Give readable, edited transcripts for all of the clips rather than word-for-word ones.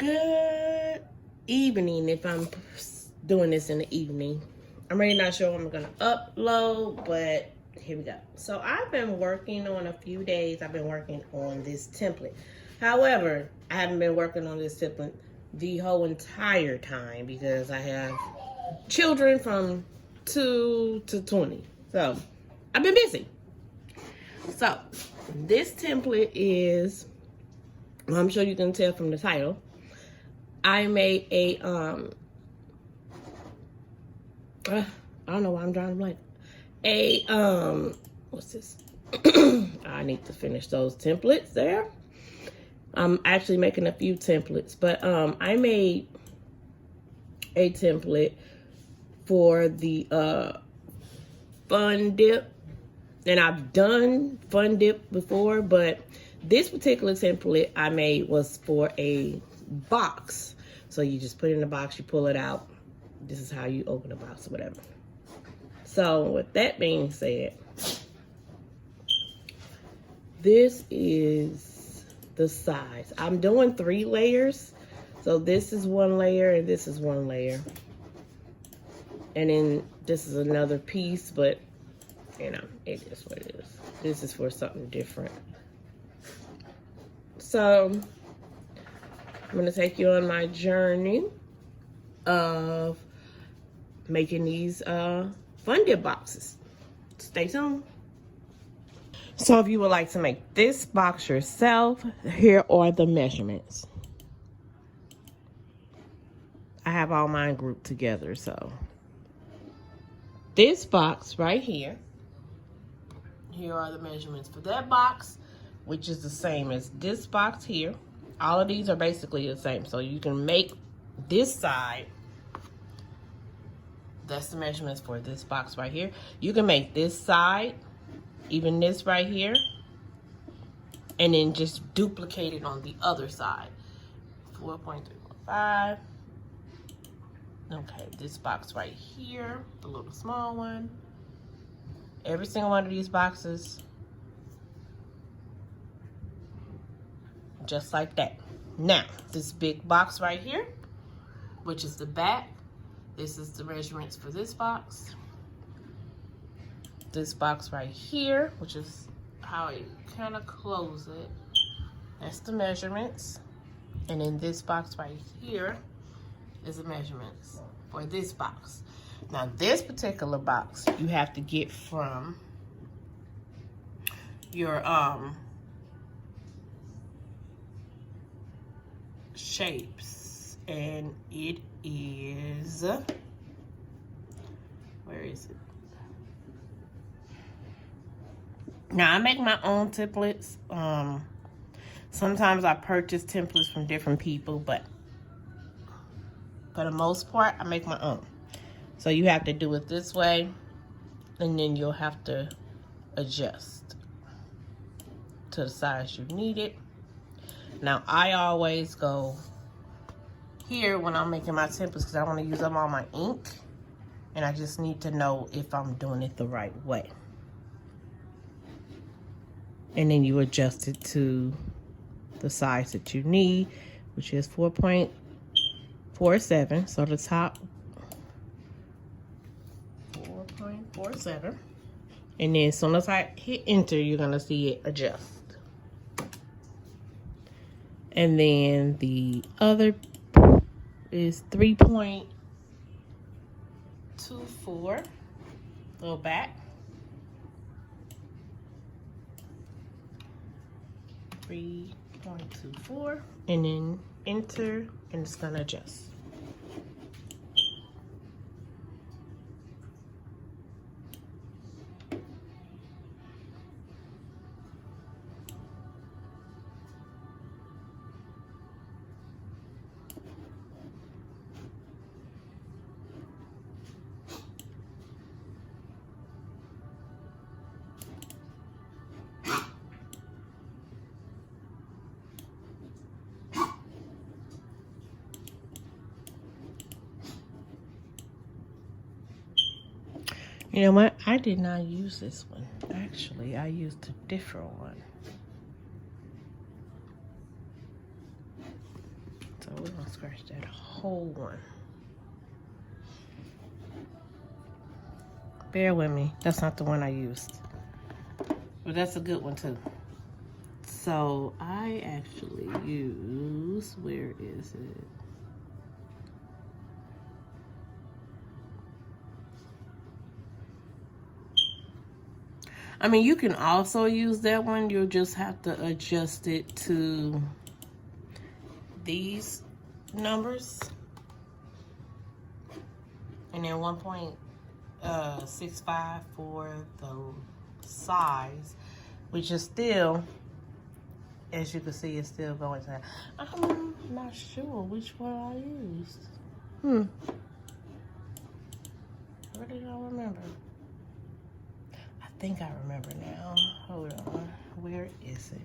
Good evening if I'm doing this in the evening. I'm really not sure when I'm gonna upload, but here we go. So I've been working on a few days. I've been working on this template. However, I haven't been working on this template the whole entire time because I have children from 2 to 20. So I've been busy. So this template is, I'm sure you can tell from the title, I made a I don't know why I'm drawing a blank. What's this? I need to finish those templates there. I'm actually making a few templates, but I made a template for the fun dip, and I've done fun dip before, but this particular template I made was for a box. So you just put it in the box, you pull it out. This is how you open the box or whatever. So with that being said, this is the size. I'm doing 3 layers. So this is 1 layer and this is 1 layer. And then this is another piece, but you know, it is what it is. This is for something different. So I'm going to take you on my journey of making these fun dip boxes. Stay tuned. So if you would like to make this box yourself, here are the measurements. I have all mine grouped together. So this box right here, here are the measurements for that box, which is the same as this box here. All of these are basically the same. So you can make this side. That's the measurements for this box right here. You can make this side, even this right here, and then just duplicate it on the other side. 4.315. Okay, this box right here, the little small one. Every single one of these boxes, just like that. Now, this big box right here, which is the back, this is the measurements for this box. This box right here, which is how I kind of close it, that's the measurements. And then this box right here is the measurements for this box. Now, this particular box, you have to get from your shapes, and it is, where is it? Now I make my own templates. Sometimes I purchase templates from different people, but for the most part I make my own. So you have to do it this way, and then you'll have to adjust to the size you need it. Now, I always go here when I'm making my templates because I want to use up all my ink. And I just need to know if I'm doing it the right way. And then you adjust it to the size that you need, which is 4.47. So the top, 4.47. And then as soon as I hit enter, you're going to see it adjust. And then the other is 3.24. Go back. 3.24. And then enter, and it's going to adjust. You know what? I did not use this one. Actually, I used a different one. So we're scratch that whole one. Bear with me. That's not the one I used. But that's a good one too. So I actually use, where is it? I mean, you can also use that one. You'll just have to adjust it to these numbers. And then 1.65 for the size, which is still, as you can see, it's still going to. I'm not sure which one I used. Where did I remember? I think I remember now. Hold on. Where is it?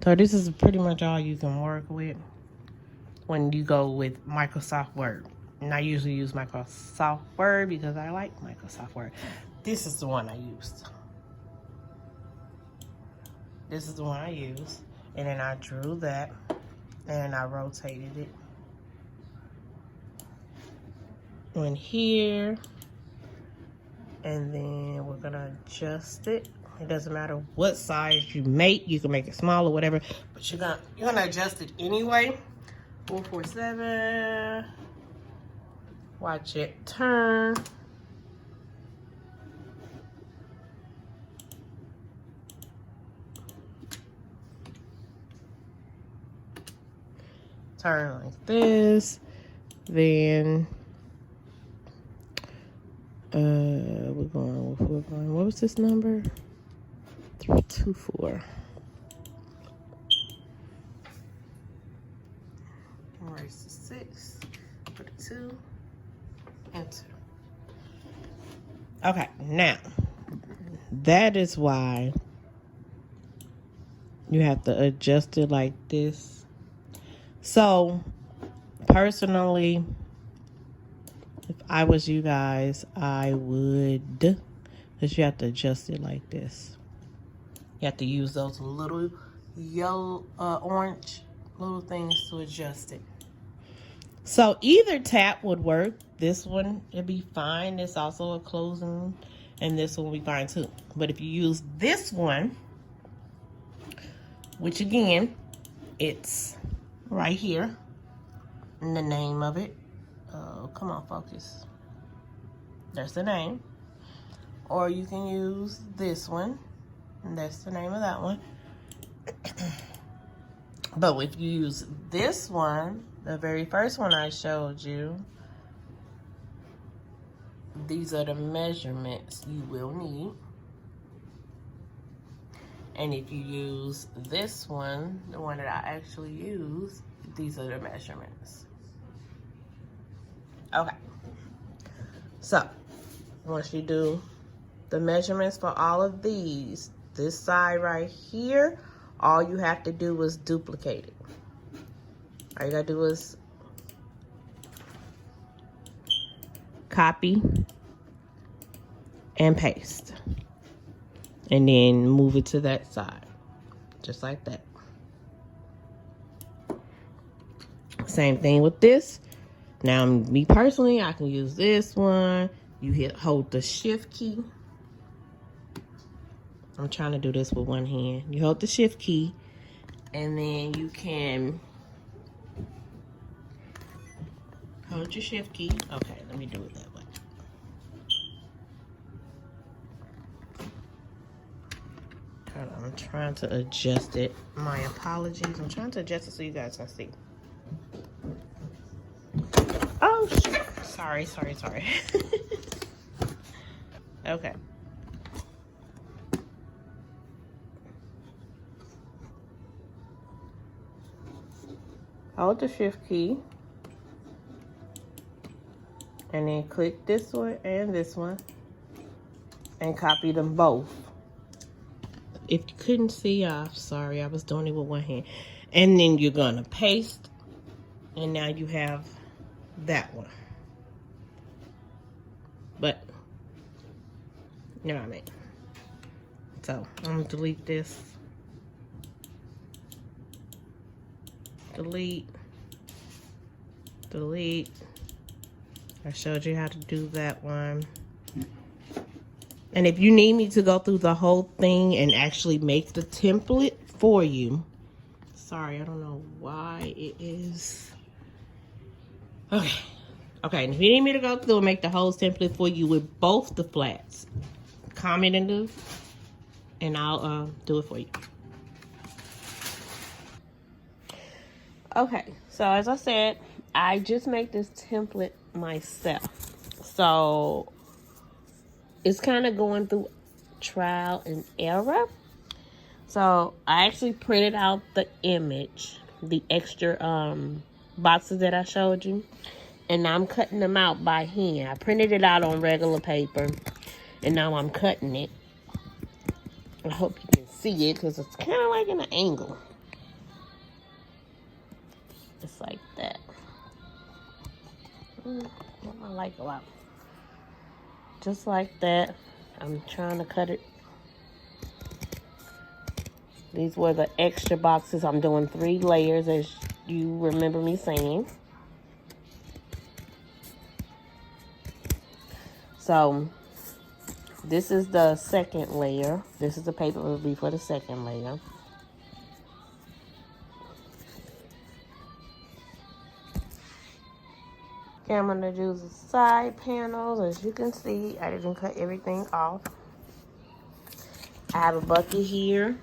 So this is pretty much all you can work with when you go with Microsoft Word. And I usually use Microsoft Word because I like Microsoft Word. This is the one I used. This is the one I used. And then I drew that. And I rotated it. Went here. And then we're going to adjust it. It doesn't matter what size you make. You can make it small or whatever. But you're gonna adjust it anyway. 447. Watch it turn. Turn like this. Then we're going, what was this number? 324. Erase the 6, put a 2, enter. Okay, now that is why you have to adjust it like this. So personally, if I was you guys, I would, because you have to adjust it like this. You have to use those little yellow, orange little things to adjust it. So either tap would work. This one, it'd be fine. It's also a closing, and this one will be fine too. But if you use this one, which again, it's right here, and the name of it. Oh, come on, focus. There's the name. Or you can use this one. And that's the name of that one. But if you use this one, the very first one I showed you, these are the measurements you will need. And if you use this one, the one that I actually use, these are the measurements. Okay. So, once you do the measurements for all of these, this side right here, all you have to do is duplicate it. All you gotta do is copy and paste. And then move it to that side. Just like that. Same thing with this. Now, me personally, I can use this one. You hold the shift key. I'm trying to do this with one hand. You hold the shift key, and then you can hold your shift key. Okay, let me do it that way. Hold on, I'm trying to adjust it. My apologies. I'm trying to adjust it so you guys can see. Oh, sorry. Okay. Hold the shift key. And then click this one and this one. And copy them both. If you couldn't see, I'm sorry. I was doing it with one hand. And then you're going to paste. And now you have that one. But, you know what I mean. So, I'm going to delete this. Delete. delete. I showed you how to do that one. And if you need me to go through the whole thing and actually make the template for you, sorry, I don't know why it is. Okay. Okay, and if you need me to go through and make the whole template for you with both the flats, comment and I'll do it for you. Okay, so as I said, I just make this template myself. So it's kind of going through trial and error. So I actually printed out the image, the extra boxes that I showed you, and now I'm cutting them out by hand. I printed it out on regular paper, and now I'm cutting it. I hope you can see it because it's kind of like in an angle. Just like that. I like a lot. Just like that. I'm trying to cut it. These were the extra boxes. I'm doing 3 layers, as you remember me saying. So this is the second layer. This is the paper will be for the second layer. Okay, I'm gonna do the side panels. As you can see, I didn't cut everything off. I have a bucket here.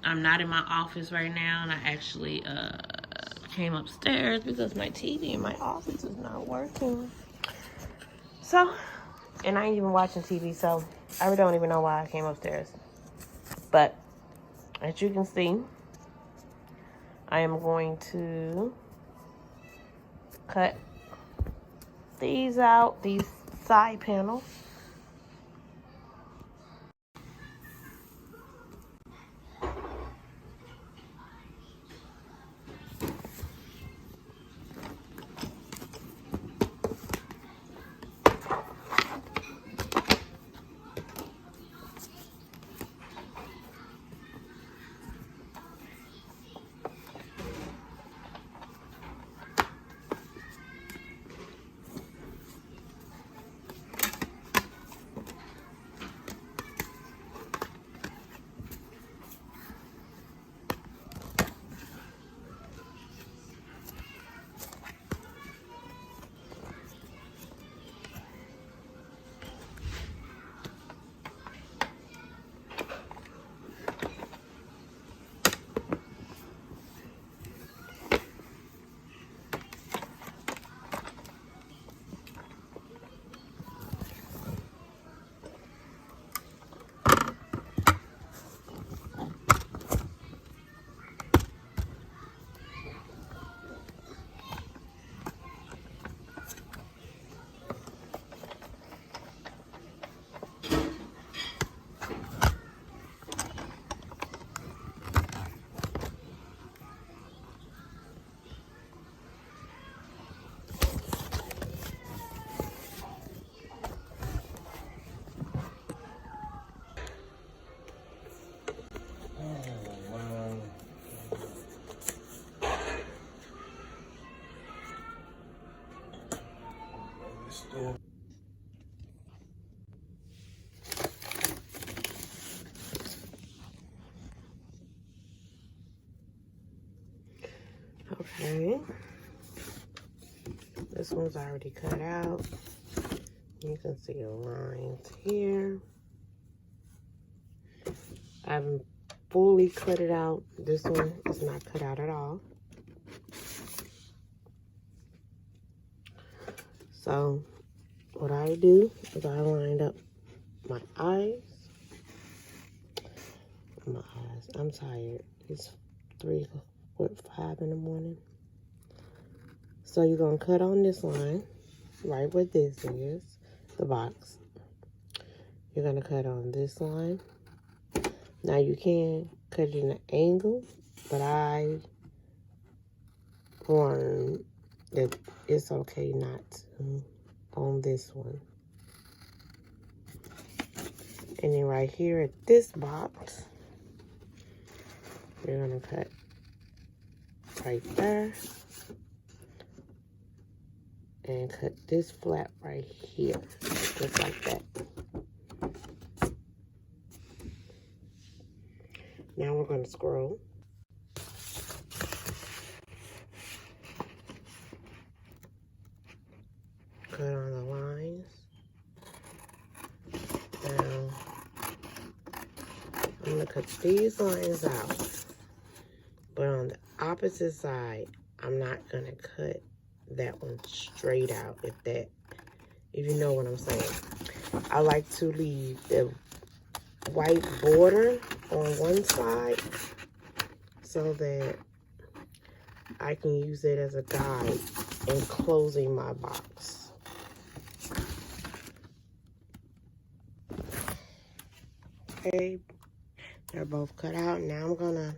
I'm not in my office right now, and I actually came upstairs because my TV in my office is not working. So, and I ain't even watching TV, so I really don't even know why I came upstairs. But as you can see, I am going to cut these out, these side panels. Okay, this one's already cut out. You can see the lines here. I haven't fully cut it out. This one is not cut out at all. So what I do is I lined up my eyes. I'm tired. It's 3:45 in the morning. So you're gonna cut on this line, right where this is, the box. You're gonna cut on this line. Now you can cut it in an angle, but I learned that it's okay not to on this one. And then right here at this box, you're gonna cut right there. and cut this flap right here, just like that. Now we're going to scroll. Cut on the lines. Now, I'm going to cut these lines out. But on the opposite side, I'm not going to cut that one straight out, if you know what I'm saying. I like to leave the white border on one side so that I can use it as a guide in closing my box. Okay, they're both cut out. Now I'm gonna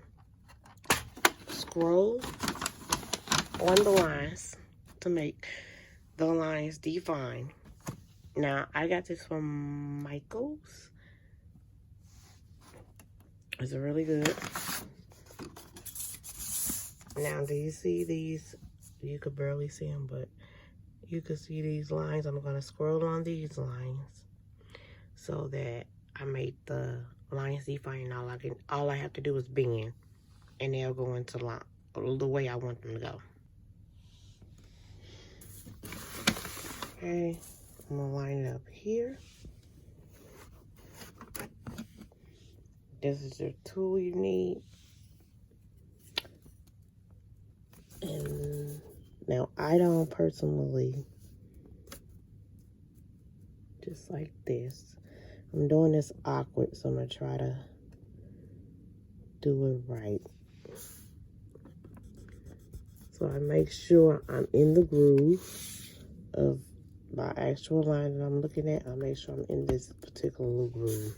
scroll on the lines to make the lines define. Now, I got this from Michael's. It's really good. Now, do you see these? You could barely see them, but you can see these lines. I'm going to scroll on these lines so that I make the lines define. All I have to do is bend, and they'll go into line the way I want them to go. Okay, I'm going to line it up here. This is your tool you need. And now I don't personally just like this. I'm doing this awkward, so I'm going to try to do it right. So I make sure I'm in the groove of my actual line that I'm looking at. I make sure I'm in this particular groove.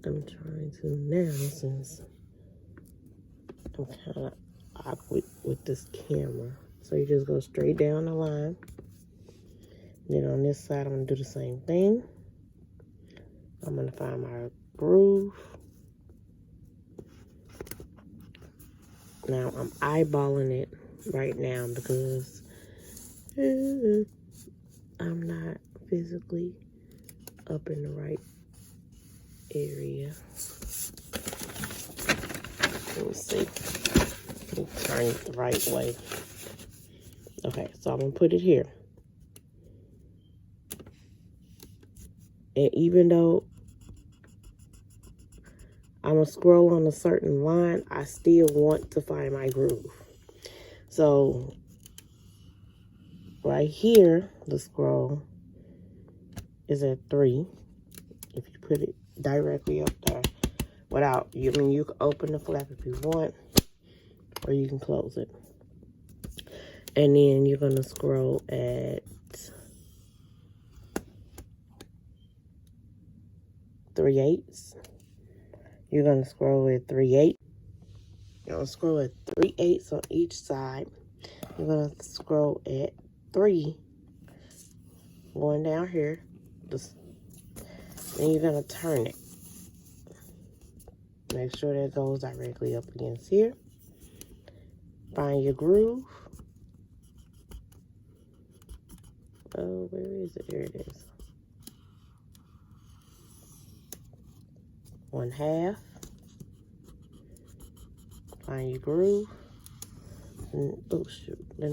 I'm trying to now, since I'm kind of awkward with this camera. So you just go straight down the line. Then on this side, I'm going to do the same thing. I'm going to find my groove. Now, I'm eyeballing it right now because I'm not physically up in the right area. Let me see. Let me turn it the right way. Okay, so I'm going to put it here. And even though I'm going to scroll on a certain line, I still want to find my groove. So, right here, the scroll is at 3. If you put it directly up there without, you can open the flap if you want, or you can close it. And then you're going to scroll at 3/8. You're going to scroll at 3/8. You're going to scroll at 3/8 on each side. You're going to scroll at 3 going down here. Then you're going to turn it. Make sure that goes directly up against here. Find your groove. Oh, where is it? Here it is. 1/2. Find your groove. And, oh shoot, the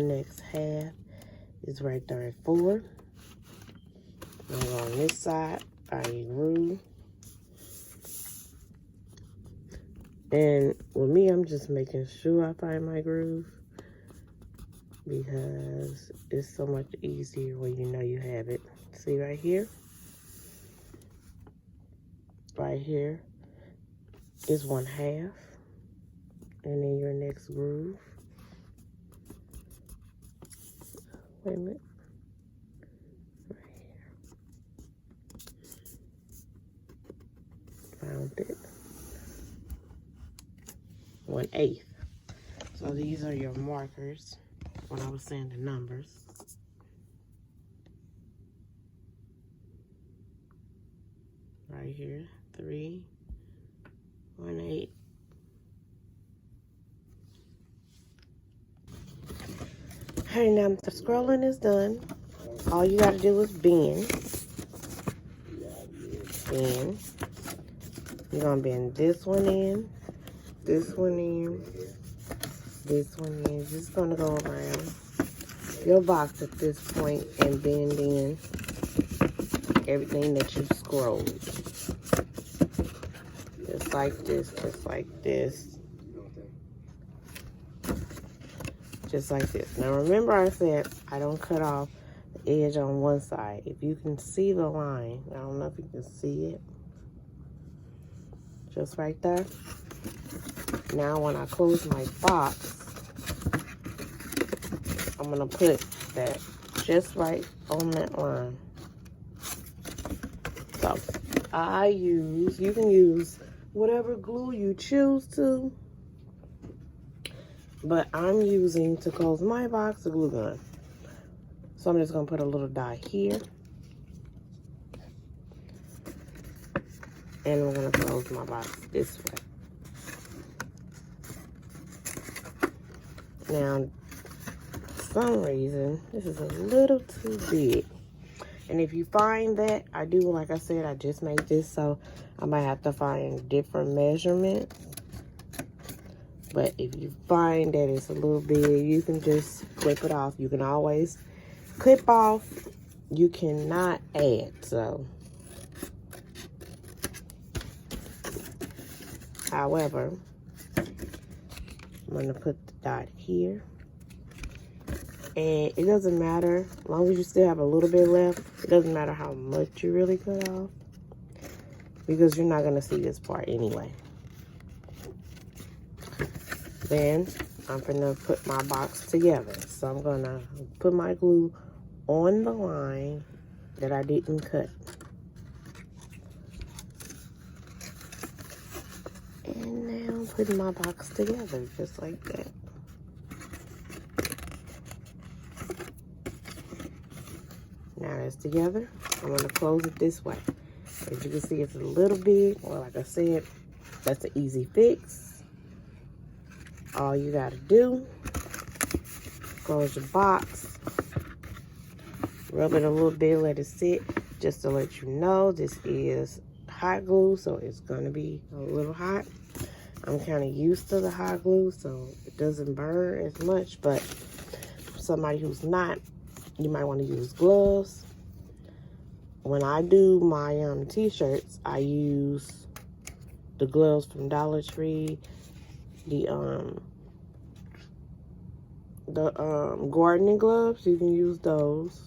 next half is right there at 4. Now go on this side, find your groove. And with me, I'm just making sure I find my groove because it's so much easier when you know you have it. See right here? Right here is 1/2. And then your next groove. Wait a minute. Right here. Found it. 1/8. So these are your markers when I was saying the numbers. Right here, 3, 1/8. Hey, now the scrolling is done. All you gotta do is bend. Bend. You're gonna bend this one in, this one in, this one in. Just gonna go around your box at this point and bend in everything that you scrolled. Just like this, just like this. Just like this. Now remember I said I don't cut off the edge on one side. If you can see the line, I don't know if you can see it. Just right there. Now when I close my box, I'm gonna put that just right on that line. So you can use whatever glue you choose to, but I'm using, to close my box, a glue gun. So I'm just gonna put a little dot here. And we're gonna close my box this way. Now, for some reason, this is a little too big. And if you find that, I do, like I said, I just made this, so I might have to find different measurements. But if you find that it's a little big, you can just clip it off. You can always clip off. You cannot add, so. However, I'm gonna put the dot here. And it doesn't matter, as long as you still have a little bit left, it doesn't matter how much you really cut off, because you're not gonna see this part anyway. Then I'm gonna put my box together. So I'm gonna put my glue on the line that I didn't cut. And now I'm putting my box together just like that. Now that's together, I'm gonna close it this way. As you can see, it's a little big. Well, like I said, that's an easy fix. All you gotta do, close your box, rub it a little bit, let it sit, just to let you know this is hot glue, so it's gonna be a little hot. I'm kind of used to the hot glue, so it doesn't burn as much, but for somebody who's not, you might want to use gloves. When I do my t-shirts, I use the gloves from Dollar Tree, the gardening gloves. You can use those.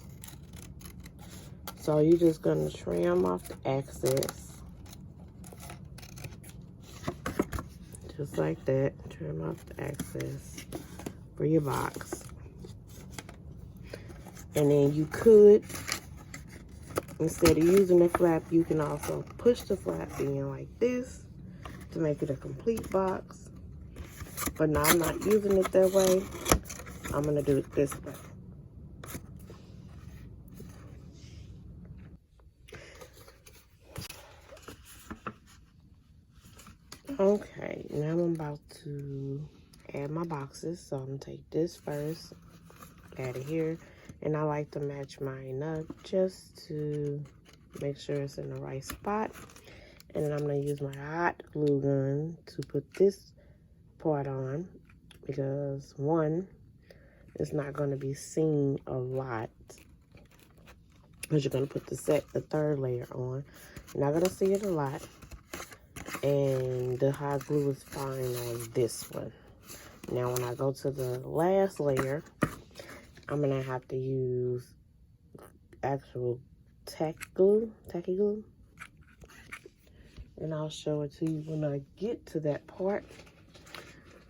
So you're just gonna trim off the excess, just like that. Trim off the excess for your box. And then you could, instead of using the flap, you can also push the flap in like this to make it a complete box. But now I'm not using it that way. I'm gonna do it this way. Okay, now I'm about to add my boxes. So I'm gonna take this first, add it here. And I like to match mine up just to make sure it's in the right spot. And then I'm gonna use my hot glue gun to put this part on, because one, it's not gonna be seen a lot, because you're gonna put the third layer on. You're not gonna see it a lot. And the hot glue is fine on this one. Now when I go to the last layer, I'm gonna have to use actual tacky glue. And I'll show it to you when I get to that part,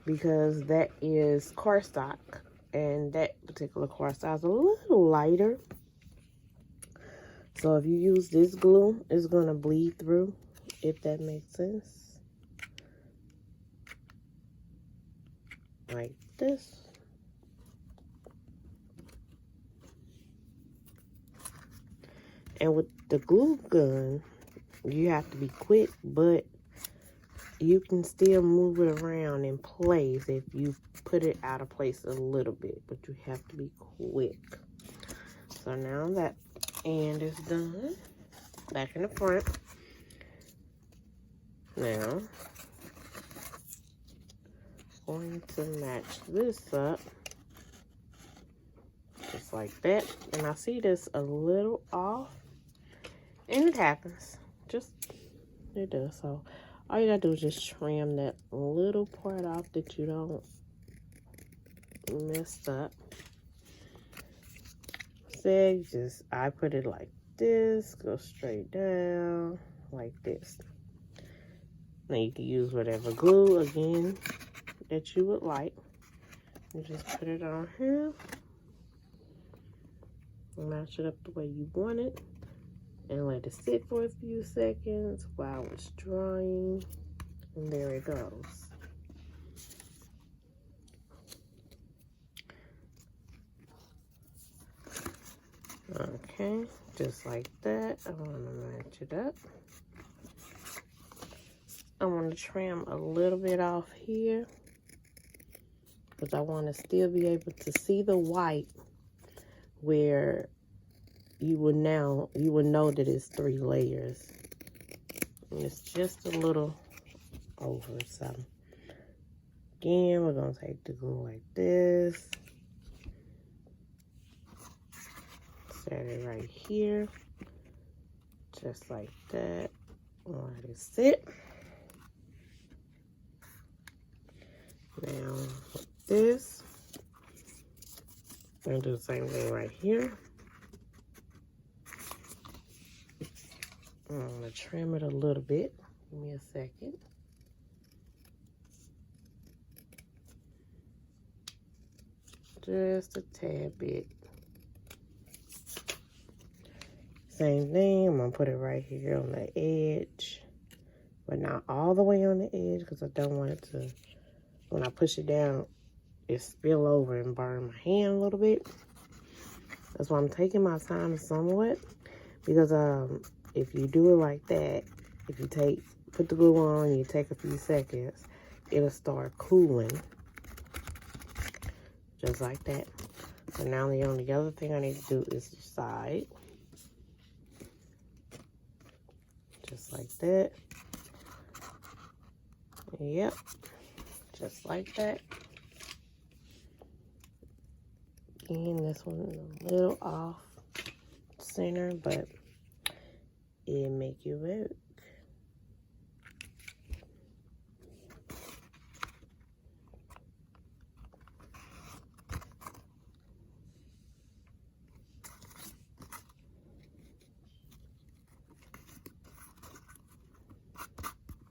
because that is cardstock, and that particular cardstock is a little lighter. So if you use this glue, it's gonna bleed through, if that makes sense. Like this. And with the glue gun, you have to be quick, but you can still move it around in place if you put it out of place a little bit, but you have to be quick. So now that end is done, back in the front. Now, going to match this up, just like that. And I see this a little off, and it happens. It does. So all you gotta do is just trim that little part off that you don't mess up. Say, I put it like this, go straight down like this. Now you can use whatever glue again that you would like. You just put it on here, match it up the way you want it, and let it sit for a few seconds while it's drying. And there it goes. Okay, just like that. I want to match it up. I want to trim a little bit off here because I want to still be able to see the white where you will know that it's 3 layers. And it's just a little over. So again, we're going to take the glue like this. Set it right here, just like that. Let it sit. Now with this, I'm gonna do the same thing right here. I'm gonna trim it a little bit. Give me a second. Just a tad bit. Same thing, I'm gonna put it right here on the edge, but not all the way on the edge because I don't want it to, when I push it down, it spill over and burn my hand a little bit. That's why I'm taking my time somewhat, because if you do it like that, if you put the glue on, you take a few seconds, it'll start cooling, just like that. So now the only other thing I need to do is the side. Just like that. Yep, just like that. Again, this one a little off center, but it'll make it work.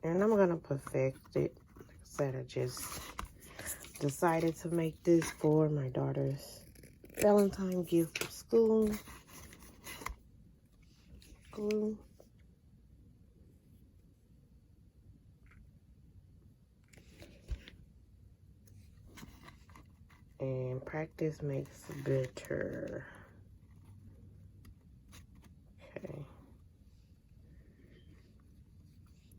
And I'm gonna perfect it. Like I said, I just decided to make this for my daughter's Valentine gift for school. Glue. And practice makes better. Okay.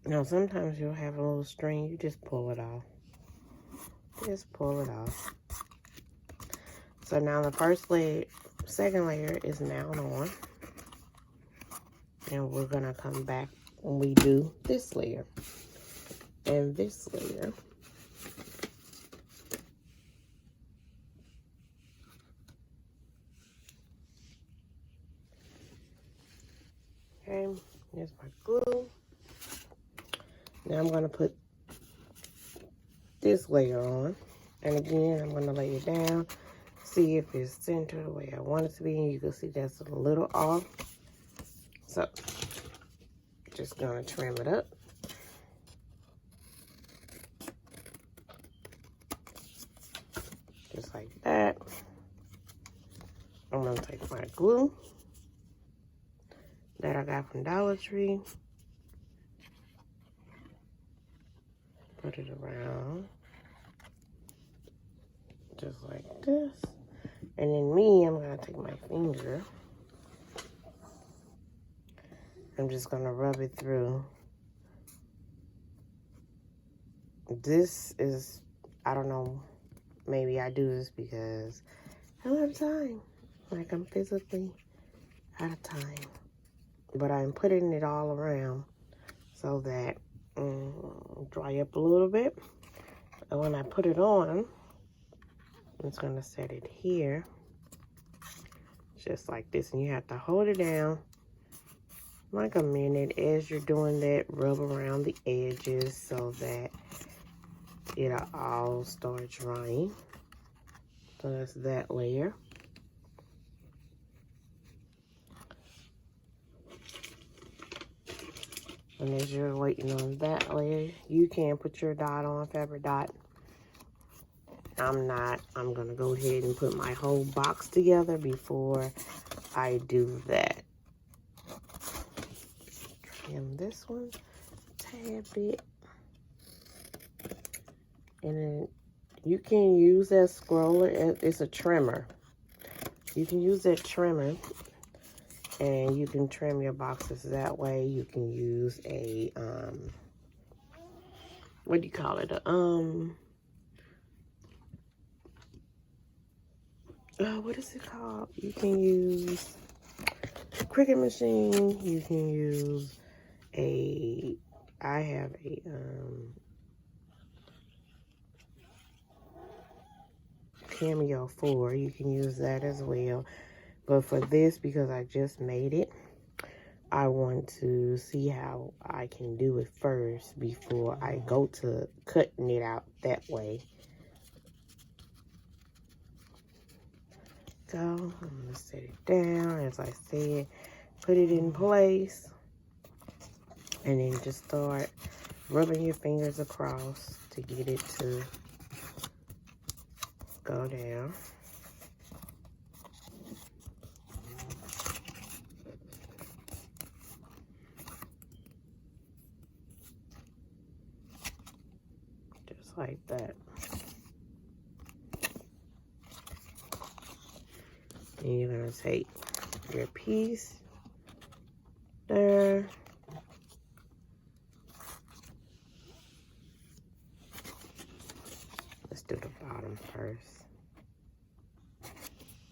Now, sometimes you'll have a little string. You just pull it off. Just pull it off. So now the first layer, second layer is now on. And we're going to come back when we do this layer. And this layer. Okay, here's my glue. Now I'm going to put this layer on. And again, I'm going to lay it down. See if it's centered the way I want it to be. And you can see that's a little off. So, just going to trim it up. Just like that. I'm going to take my glue that I got from Dollar Tree. Put it around. Just like this. And then I'm going to take my finger. I'm just going to rub it through this is, I don't know, maybe I do this because I don't have time. Like, I'm physically out of time. But I'm putting it all around so that dry up a little bit. And when I put it on, I'm just going to set it here. Just like this. And you have to hold it down like a minute as you're doing that. Rub around the edges so that it'll all start drying. So that's that layer. And as you're waiting on that layer, you can put your dot on, fabric dot. I'm not. I'm going to go ahead and put my whole box together before I do that. Trim this one a tad bit. And then you can use that scroller. It's a trimmer. You can use that trimmer. And you can trim your boxes that way. You can use a, what do you call it? What is it called? You can use a Cricut machine. You can use I have a, Cameo 4. You can use that as well. But for this, because I just made it, I want to see how I can do it first before I go to cutting it out that way. So I'm going to set it down, as I said, put it in place, and then just start rubbing your fingers across to get it to go down. Just like that. And you're going to take your piece there. Let's do the bottom first.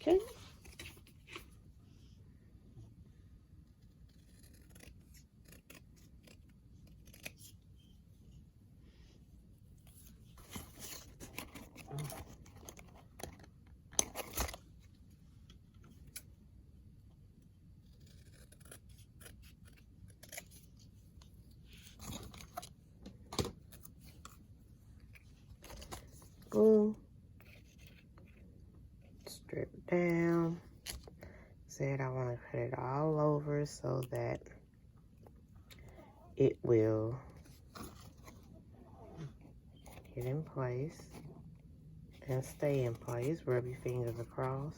Okay. Boom. Strip down. Said I want to cut it all over so that it will get in place and stay in place. Rub your fingers across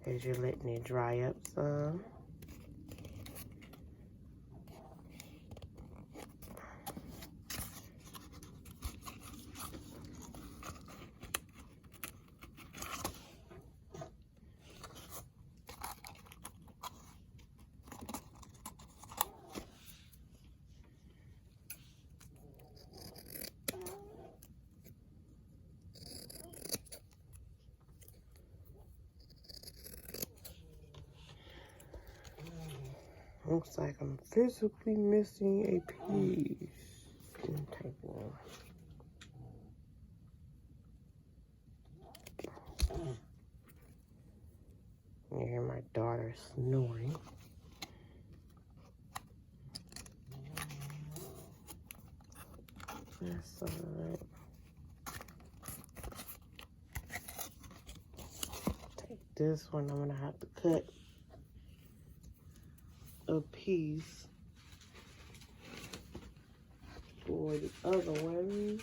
as you're letting it dry up some. Looks like I'm physically missing a piece. Type one. You hear my daughter snoring. That's alright. Take this one. I'm gonna have to cut a piece for the other one.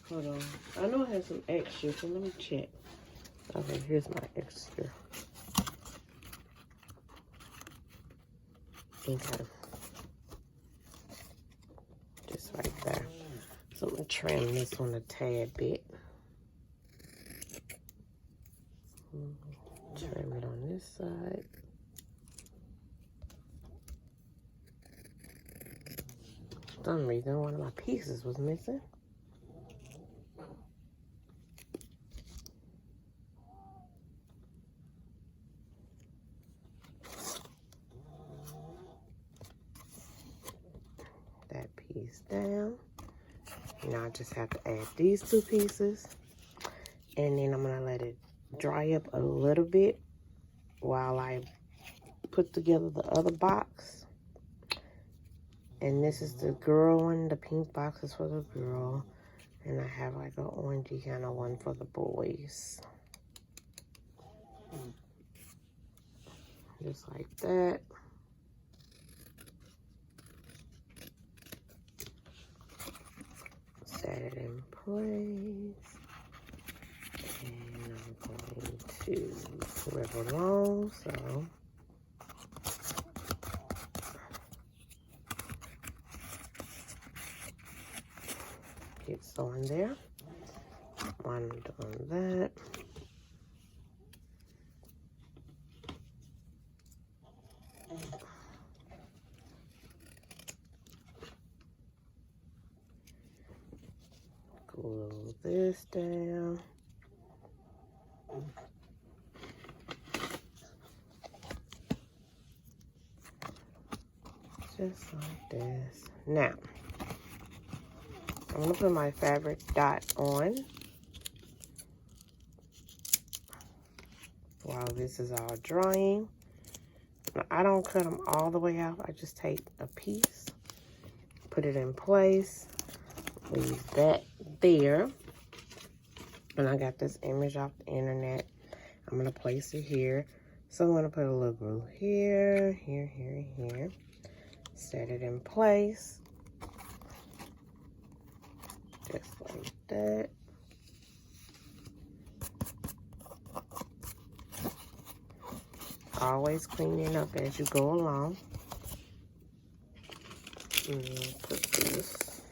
Hold on. I know I have some extra, so let me check. Okay, here's my extra. Okay. Just right there. So I'm going to trim this one a tad bit. Trim it on this side. For some reason, one of my pieces was missing. down. Now I just have to add these 2 pieces. And then I'm going to let it dry up a little bit while I put together the other box. And this is the girl one. The pink box is for the girl. And I have like an orangey kind of one for the boys. Just like that. Set it in place. And I'm going to rib along, so get sewing there. While I'm doing that, glue this down. Just like this. Now, I'm going to put my fabric dot on while this is all drying. Now, I don't cut them all the way out. I just take a piece, put it in place, leave that there. And I got this image off the internet. I'm going to place it here. So I'm going to put a little glue here, here, here, here. Set it in place. Just like that. Always cleaning up as you go along. And put this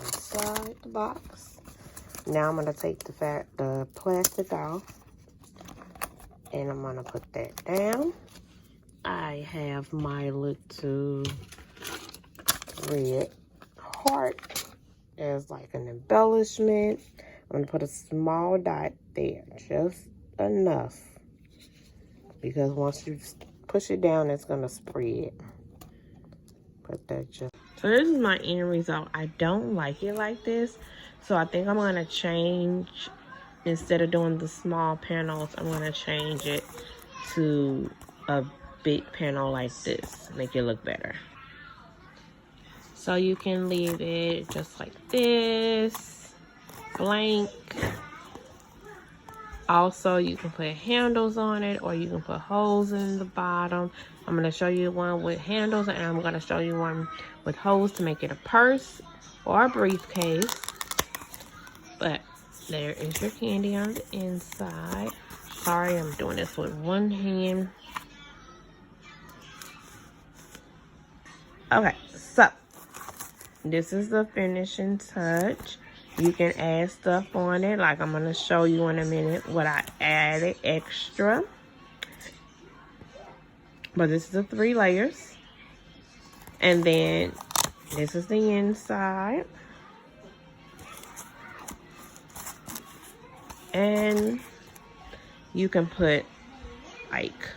inside the box. Now I'm going to take the plastic off. And I'm going to put that down. I have my little red heart as like an embellishment. I'm going to put a small dot there, just enough. Because once you push it down, it's going to spread. Put that just... So this is my end result. I don't like it like this. So I think I'm going to change, instead of doing the small panels, I'm going to change it to a big panel like this. Make it look better. So you can leave it just like this, blank. Also, you can put handles on it, or you can put holes in the bottom. I'm going to show you one with handles, and I'm going to show you one with holes to make it a purse or a briefcase. But there is your candy on the inside. Sorry, I'm doing this with one hand. Okay, so this is the finishing touch. You can add stuff on it, like I'm going to show you in a minute what I added extra. But this is the 3 layers. And then this is the inside. And you can put like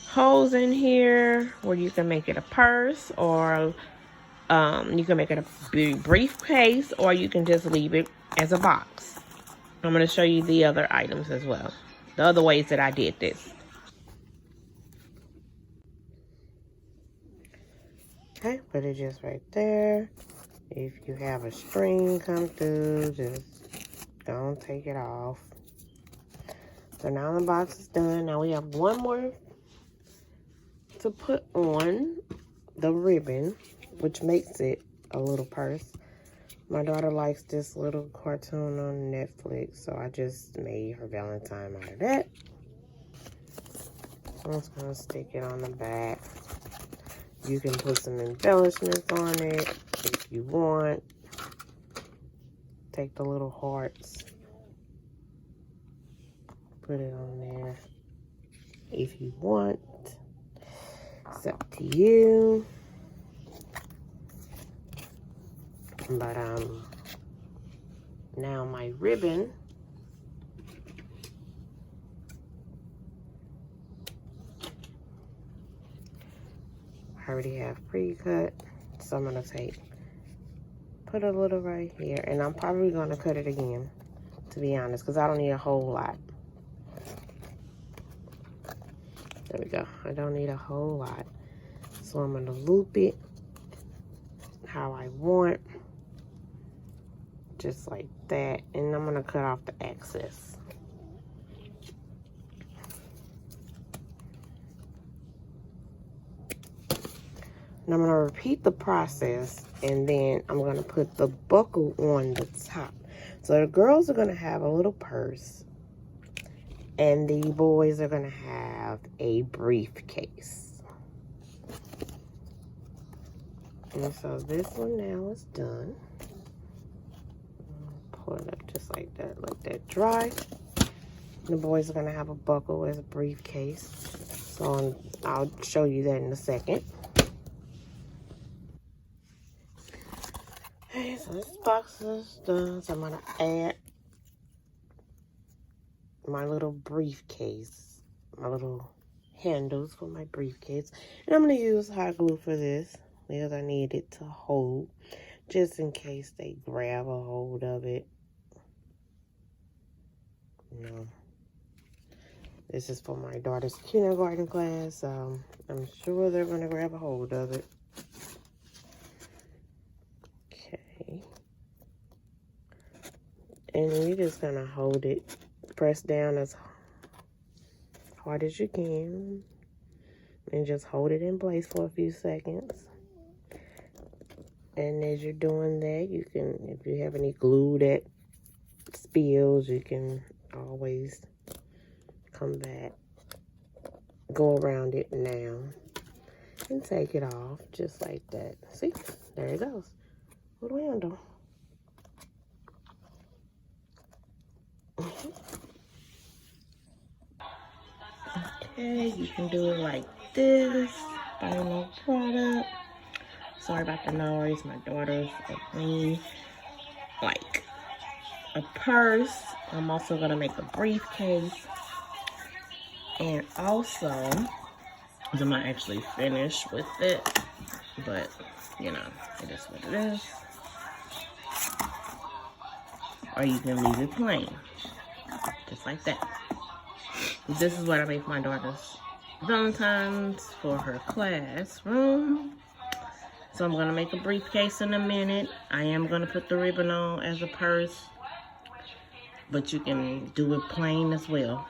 holes in here where you can make it a purse, or you can make it a briefcase, or you can just leave it as a box. I'm going to show you the other items as well, the other ways that I did this. Okay, put it just right there. If you have a string come through, just don't take it off. So now the box is done. Now we have one more to put on the ribbon, which makes it a little purse. My daughter likes this little cartoon on Netflix, so I just made her Valentine out of that. I'm just gonna stick it on the back. You can put some embellishments on it if you want. Take the little hearts, put it on there if you want. It's up to you. But now my ribbon, I already have pre-cut, so I'm gonna take put a little right here, and I'm probably gonna cut it again, to be honest, because I don't need a whole lot. There we go. I don't need a whole lot. So I'm gonna loop it how I want, just like that, and I'm gonna cut off the excess. And I'm gonna repeat the process, and then I'm gonna put the buckle on the top. So the girls are gonna have a little purse, and the boys are gonna have a briefcase. And so this one now is done. Pull it up just like that, let that dry. The boys are gonna have a buckle as a briefcase. So I'll show you that in a second. Okay, so this box is done. So I'm gonna add my little briefcase, my little handles for my briefcase. And I'm gonna use hot glue for this because I need it to hold, just in case they grab a hold of it. You know, this is for my daughter's kindergarten class. I'm sure they're gonna grab a hold of it. Okay. And then you're just gonna hold it, press down as hard as you can, and just hold it in place for a few seconds. And as you're doing that, you can, if you have any glue that spills, you can always come back, go around it now, and take it off just like that. See, there it goes. Little handle. Okay, you can do it like this. Final product. Sorry about the noise. My daughter's bringing like a purse. I'm also gonna make a briefcase, and also I'm not actually finished with it, but you know, it is what it is. Or you can leave it plain, just like that. This is what I make my daughter's Valentine's for her classroom. So I'm gonna make a briefcase in a minute. I am gonna put the ribbon on as a purse, but you can do it plain as well.